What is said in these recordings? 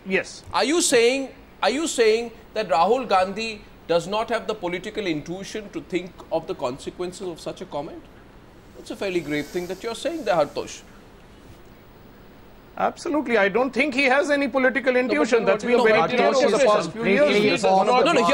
Yes. Are you saying that Rahul Gandhi does not have the political intuition to think of the consequences of such a comment? It's a fairly grave thing that you're saying there, Hartosh. Absolutely. I don't think he has any political intuition. That's been very clear over the past few years.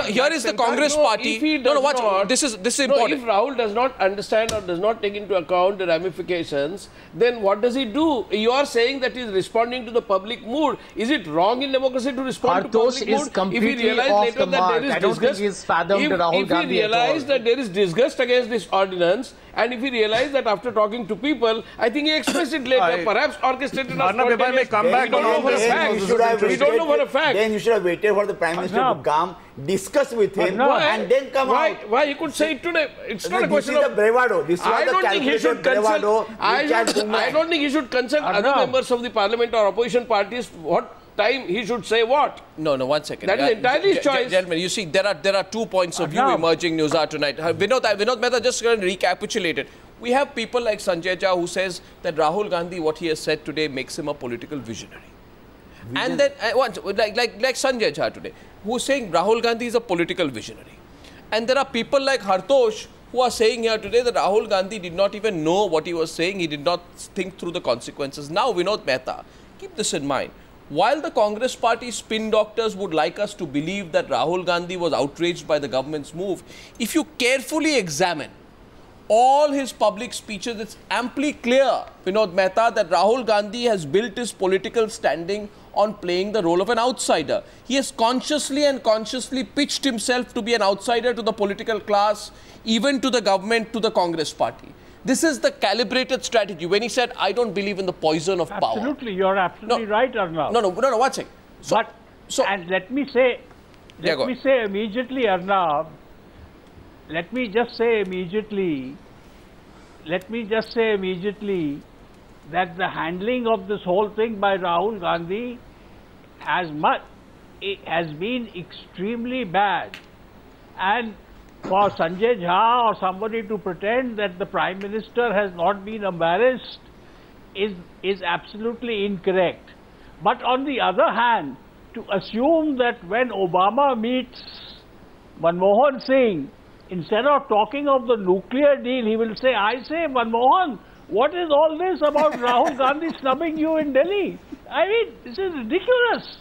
Here is the Congress party. Watch. This is important. If Rahul does not understand or does not take into account the ramifications, then what does he do? You are saying that he is responding to the public mood. Is it wrong in democracy to respond to public mood? Is completely off the mark. I don't think he's fathomed Rahul Gandhi. If he realizes that there is disgust against this ordinance, and if he realized that after talking to people, I think he expressed it later, perhaps orchestrated or Arnab, may come back on all this. We don't know for a fact. Then you should have waited for the Prime Minister to come, discuss with him, and then come out. Why? He could say it today. It's not a This question is of the bravado. This was the calculated bravado. I don't think he should consult other members of the parliament or opposition parties what time he should say what. No, 1 second. That is entirely his choice. Gentlemen, you see, there are 2 points of view emerging news hour tonight. Vinod Mehta, just going to recapitulate it. We have people like Sanjay Jha who says that Rahul Gandhi, what he has said today, makes him a political visionary. And then, like Sanjay Jha today, who is saying Rahul Gandhi is a political visionary. And there are people like Hartosh who are saying here today that Rahul Gandhi did not even know what he was saying. He did not think through the consequences. Now, Vinod Mehta, keep this in mind. While the Congress party spin doctors would like us to believe that Rahul Gandhi was outraged by the government's move, if you carefully examine all his public speeches, it's amply clear, Vinod Mehta, that Rahul Gandhi has built his political standing on playing the role of an outsider. He has consciously pitched himself to be an outsider to the political class, even to the government, to the Congress party. This is the calibrated strategy. When he said, I don't believe in the poison of power. Absolutely, you're absolutely right, Arnav. No, 1 second. And let me say immediately, Arnav, let me just say immediately that the handling of this whole thing by Rahul Gandhi has been extremely bad. And for Sanjay Jha or somebody to pretend that the Prime Minister has not been embarrassed is absolutely incorrect. But on the other hand, to assume that when Obama meets Manmohan Singh, instead of talking of the nuclear deal, he will say, I say, Manmohan, what is all this about Rahul Gandhi snubbing you in Delhi? I mean, this is ridiculous.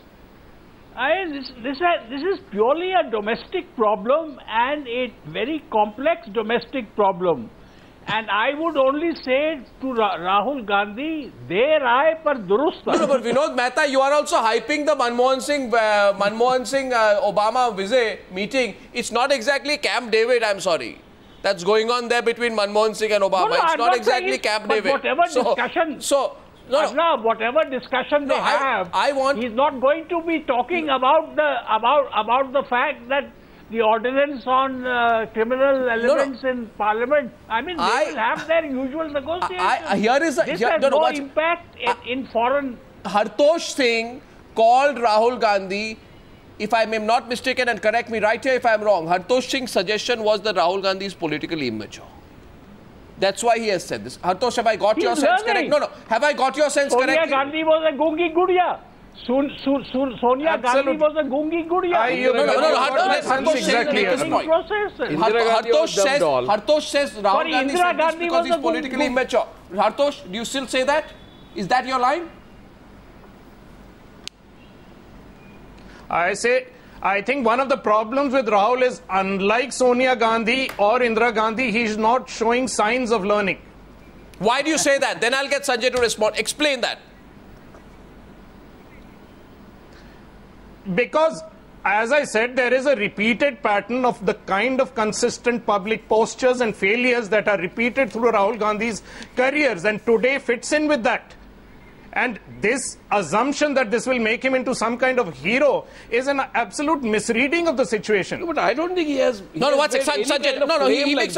I mean, this is purely a domestic problem and a very complex domestic problem. And I would only say to Rahul Gandhi, der aaye par durust. No, but Vinod Mehta, you are also hyping the Manmohan Singh Obama visit meeting. It's not exactly Camp David, I'm sorry. That's going on there between Manmohan Singh and Obama. It's not exactly Camp David. Whatever discussion. Whatever discussion they have, he's not going to be talking about the fact that the ordinance on criminal elements in Parliament. I mean, they will have their usual negotiations. This has no impact in foreign. Hartosh Singh called Rahul Gandhi, if I am not mistaken, and correct me right here if I am wrong, Hartosh Singh's suggestion was that Rahul Gandhi is politically immature. That's why he has said this. Hartosh, have I got your sense correct? No. Have I got your sense correct? Sonia Gandhi was a gungi gudiya. Sonia Gandhi was a gungi gudiya. Hartosh says Rahul Gandhi said this because he's politically immature. Hartosh, do you still say that? Is that your line? I think one of the problems with Rahul is, unlike Sonia Gandhi or Indira Gandhi, he is not showing signs of learning. Why do you say that? Then I'll get Sanjay to respond. Explain that. Because, as I said, there is a repeated pattern of the kind of consistent public postures and failures that are repeated through Rahul Gandhi's careers, and today fits in with that. And this assumption that this will make him into some kind of hero is an absolute misreading of the situation. No, but I don't think he has. He makes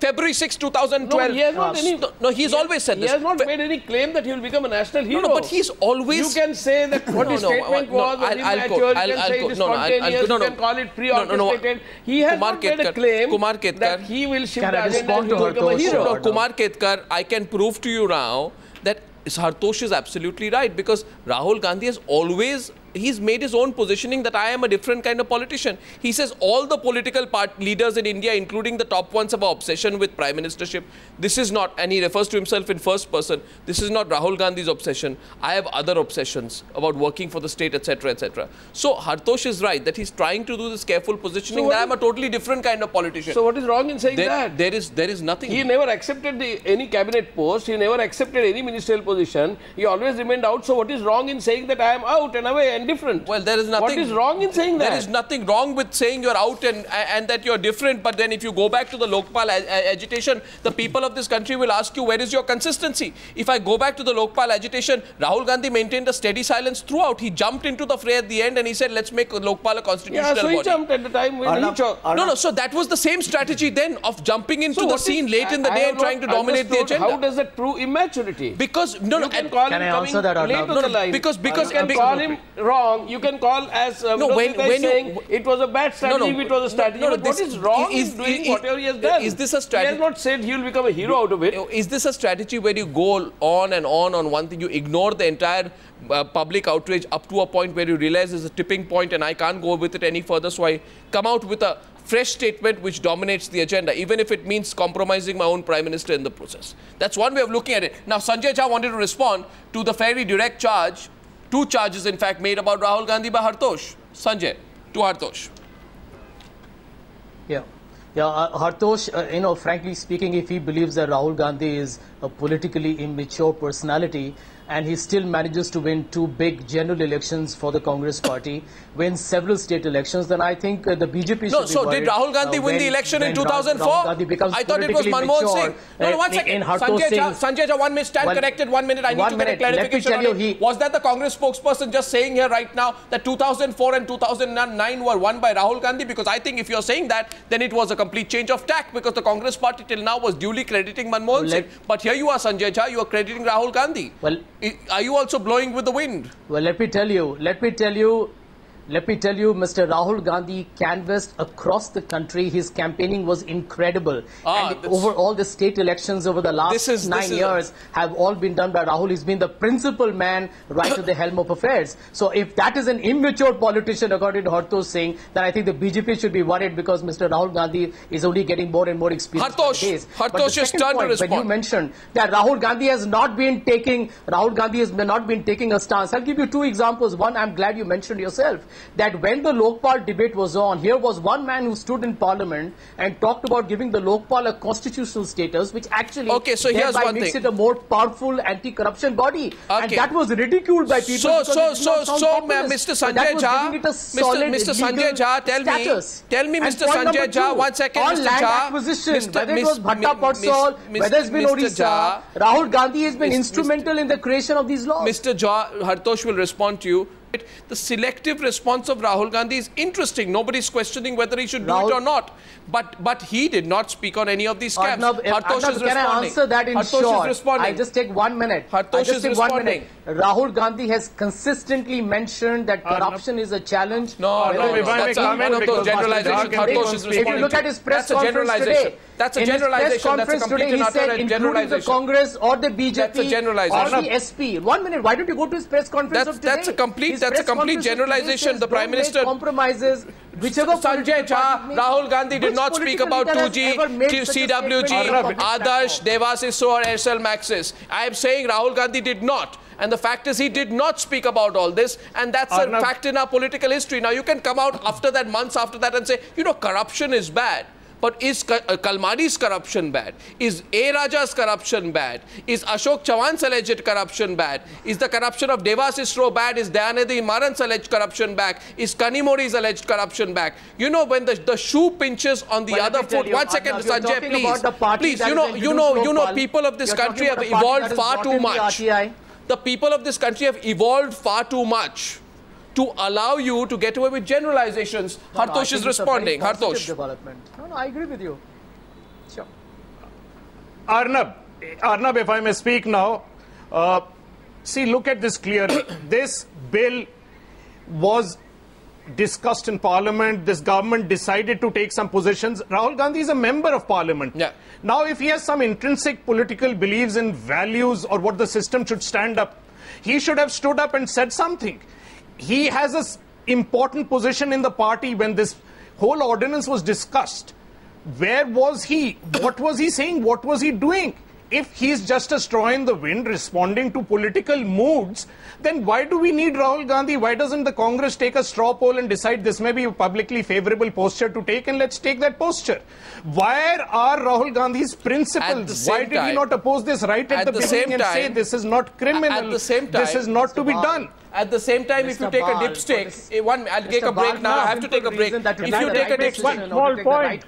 February 6, 2012. No, he has not he's always said this. He has not made any claim that he will become a national hero. No, but he's always. You can say that what his statement was immature. You can say it is spontaneous. You can call it pre-orchestrated. He has not made a claim that he will shift the agenda and become a hero. Kumar Ketkar, I can prove to you now that Hartosh is absolutely right, because Rahul Gandhi has always he's made his own positioning that I am a different kind of politician. He says all the political leaders in India, including the top ones, have an obsession with prime ministership. This is not, and he refers to himself in first person, this is not Rahul Gandhi's obsession. I have other obsessions about working for the state, etc., etc. So Hartosh is right that he's trying to do this careful positioning that I'm a totally different kind of politician. So what is wrong in saying that? There is nothing. He never accepted any cabinet post. He never accepted any ministerial position. He always remained out. So what is wrong in saying that I am out and away and different? Well, there is nothing. What is wrong in saying that? There is nothing wrong with saying you're out and that you're different. But then if you go back to the Lokpal agitation, the people of this country will ask you, where is your consistency? If I go back to the Lokpal agitation, Rahul Gandhi maintained a steady silence throughout. He jumped into the fray at the end and he said, let's make Lokpal a constitutional body. He jumped at the time when No, so that was the same strategy then of jumping into the scene late in the day and trying to dominate the agenda. How does that prove immaturity? Because you can call him coming late to the line. Because you can call him wrong. You can call as when saying it was a bad strategy. It was a strategy. But what is wrong in doing whatever he has done? Is this a strategy? He has not said he will become a hero out of it. Is this a strategy where you go on and on one thing, you ignore the entire public outrage up to a point where you realize there's a tipping point and I can't go with it any further, so I come out with a fresh statement which dominates the agenda, even if it means compromising my own Prime Minister in the process. That's one way of looking at it. Now, Sanjay Jha wanted to respond to the fairly direct charge, 2 charges in fact made about Rahul Gandhi by Hartosh. Sanjay, to Hartosh. Yeah, Hartosh, frankly speaking, if he believes that Rahul Gandhi is a politically immature personality, and he still manages to win 2 big general elections for the Congress party, wins several state elections, then I think the BJP should be so worried. Did Rahul Gandhi win the election in 2004? I thought it was Manmohan Singh. No, 1 second. Sanjay Jha, 1 minute, stand corrected, 1 minute. I need to get a clarification on it. Was that the Congress spokesperson just saying here right now that 2004 and 2009 were won by Rahul Gandhi? Because I think if you're saying that, then it was a complete change of tack, because the Congress party till now was duly crediting Manmohan Singh. But here you are, Sanjay Jha, you are crediting Rahul Gandhi. Well, are you also blowing with the wind? Well, let me tell you, Mr. Rahul Gandhi canvassed across the country. His campaigning was incredible. And over all the state elections over the last 9 years have all been done by Rahul. He's been the principal man right at the helm of affairs. So if that is an immature politician, according to Hartosh Singh, then I think the BJP should be worried, because Mr. Rahul Gandhi is only getting more and more experience. Hartosh is turned to respond. When you mentioned that Rahul Gandhi has not been taking a stance, I'll give you 2 examples. One, I'm glad you mentioned yourself, that when the Lokpal debate was on, here was one man who stood in Parliament and talked about giving the Lokpal a constitutional status, which actually makes it a more powerful anti-corruption body. And that was ridiculed by people. Mr. Sanjay Jha, Mr. Sanjay Jha, tell me, Mr. Sanjay Jha, 1 second, Mr. Jha, acquisition, whether it was Bhatta Patsal, whether it's been Odisha, Rahul Gandhi has been instrumental in the creation of these laws. Mr. Jha, Hartosh will respond to you. The selective response of Rahul Gandhi is interesting. Nobody's questioning whether he should do it or not. But he did not speak on any of these scams. Hartosh is responding. Can I answer that in short? Is responding. I just take 1 minute. Hartosh is responding. Rahul Gandhi has consistently mentioned that corruption is a challenge. That's a generalization. Hartosh is responding. If you look at his press conference today, that's a generalization. That's a complete and utter generalization. Including the Congress or the BJP or the SP. 1 minute. Why don't you go to his press conference of today? That's a complete generalization. The Prime Minister compromises. Whichever Sanjay Jha, Rahul Gandhi did not speak about 2G, CWG, Adarsh, Devasys or Aircel Maxis. I am saying Rahul Gandhi did not. And the fact is, he did not speak about all this. And that's a fact in our political history. Now, you can come out after that, months after that, and say, corruption is bad. But is Kalmadi's corruption bad? Is A. Raja's corruption bad? Is Ashok Chavan's alleged corruption bad? Is the corruption of Devasys bad? Is Dayanidhi Maran's alleged corruption back? Is Kanimori's alleged corruption back? When the shoe pinches on the other foot. 1 second, Sanjay, please. Please, people of this country have evolved far too much. The people of this country have evolved far too much to allow you to get away with generalizations. Hartosh is responding. Hartosh. No, I agree with you. Sure. Arnab, if I may speak now, see, look at this clearly. This bill was discussed in Parliament. This government decided to take some positions. Rahul Gandhi is a member of Parliament. Yeah. Now, if he has some intrinsic political beliefs and values or what the system should stand up, he should have stood up and said something. he has an important position in the party. When this whole ordinance was discussed, where was he? What was he saying? What was he doing? If he's just a straw in the wind responding to political moods, then why do we need Rahul Gandhi? Why doesn't the Congress take a straw poll and decide this may be a publicly favorable posture to take, and let's take that posture? Where are Rahul Gandhi's principles? Why did he not oppose this right at the beginning and say this is not criminal, at the same time, this is not to be done? At the same time, if you take a dipstick, I'll take a break now. I have to take a break. If you take a dipstick, small point.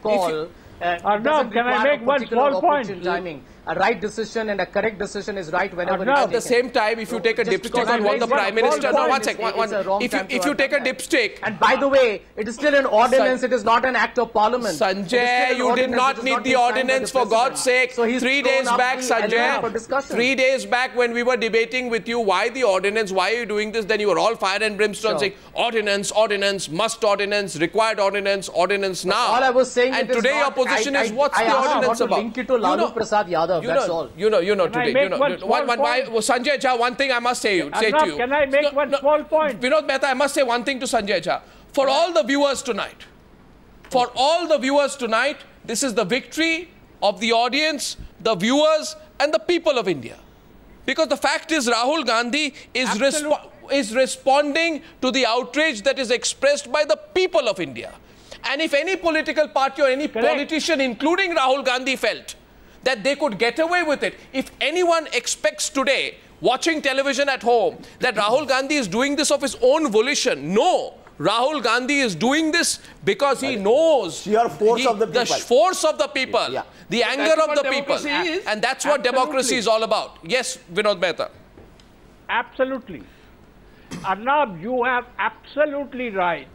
Arnab, can I make one small point? A right decision and a correct decision is right whenever it's at the same time, if you take a dipstick on what the Prime Minister... No, one sec. If you take a dipstick... And by the way, it is still an ordinance, it is not an act of parliament. Sanjay, you did not need the ordinance, for God's sake. So 3 days back, Sanjay, 3 days back when we were debating with you why the ordinance, why are you doing this, then you were all fire and brimstone saying ordinance, ordinance, must ordinance, required ordinance, ordinance now. All I was saying and today your position is what's the ordinance about? Link it to Lalu Prasad Yadav. That's all. You know today. Sanjay Jha, one thing I must say to you. Can I make one small point? Vinod Mehta, I must say one thing to Sanjay Jha. For all the viewers tonight, this is the victory of the audience, the viewers, and the people of India. Because the fact is, Rahul Gandhi is responding to the outrage that is expressed by the people of India. And if any political party or any politician, including Rahul Gandhi, felt that they could get away with it, if anyone expects today, watching television at home, that Rahul Gandhi is doing this of his own volition, no. Rahul Gandhi is doing this because he knows the force of the people. The force of the people, the anger of the people. And that's what democracy is all about. Yes, Vinod Mehta. Absolutely. Arnab, you have absolutely right.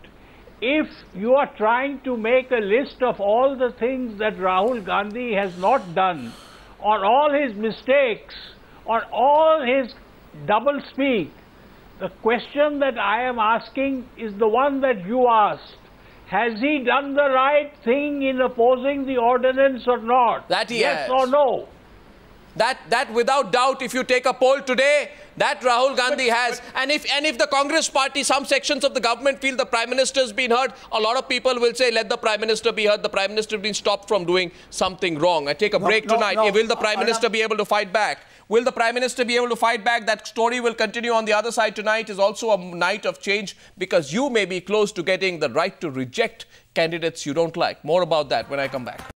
If you are trying to make a list of all the things that Rahul Gandhi has not done, or all his mistakes, or all his double-speak, the question that I am asking is the one that you asked. Has he done the right thing in opposing the ordinance or not? That he has. Yes or no? That without doubt, if you take a poll today, that Rahul Gandhi has. And if the Congress party, some sections of the government feel the Prime Minister has been heard, a lot of people will say, let the Prime Minister be heard. The Prime Minister has been stopped from doing something wrong. I take a break tonight. Will the Prime Minister be able to fight back? Will the Prime Minister be able to fight back? That story will continue on the other side tonight. Is also a night of change because you may be close to getting the right to reject candidates you don't like. More about that when I come back.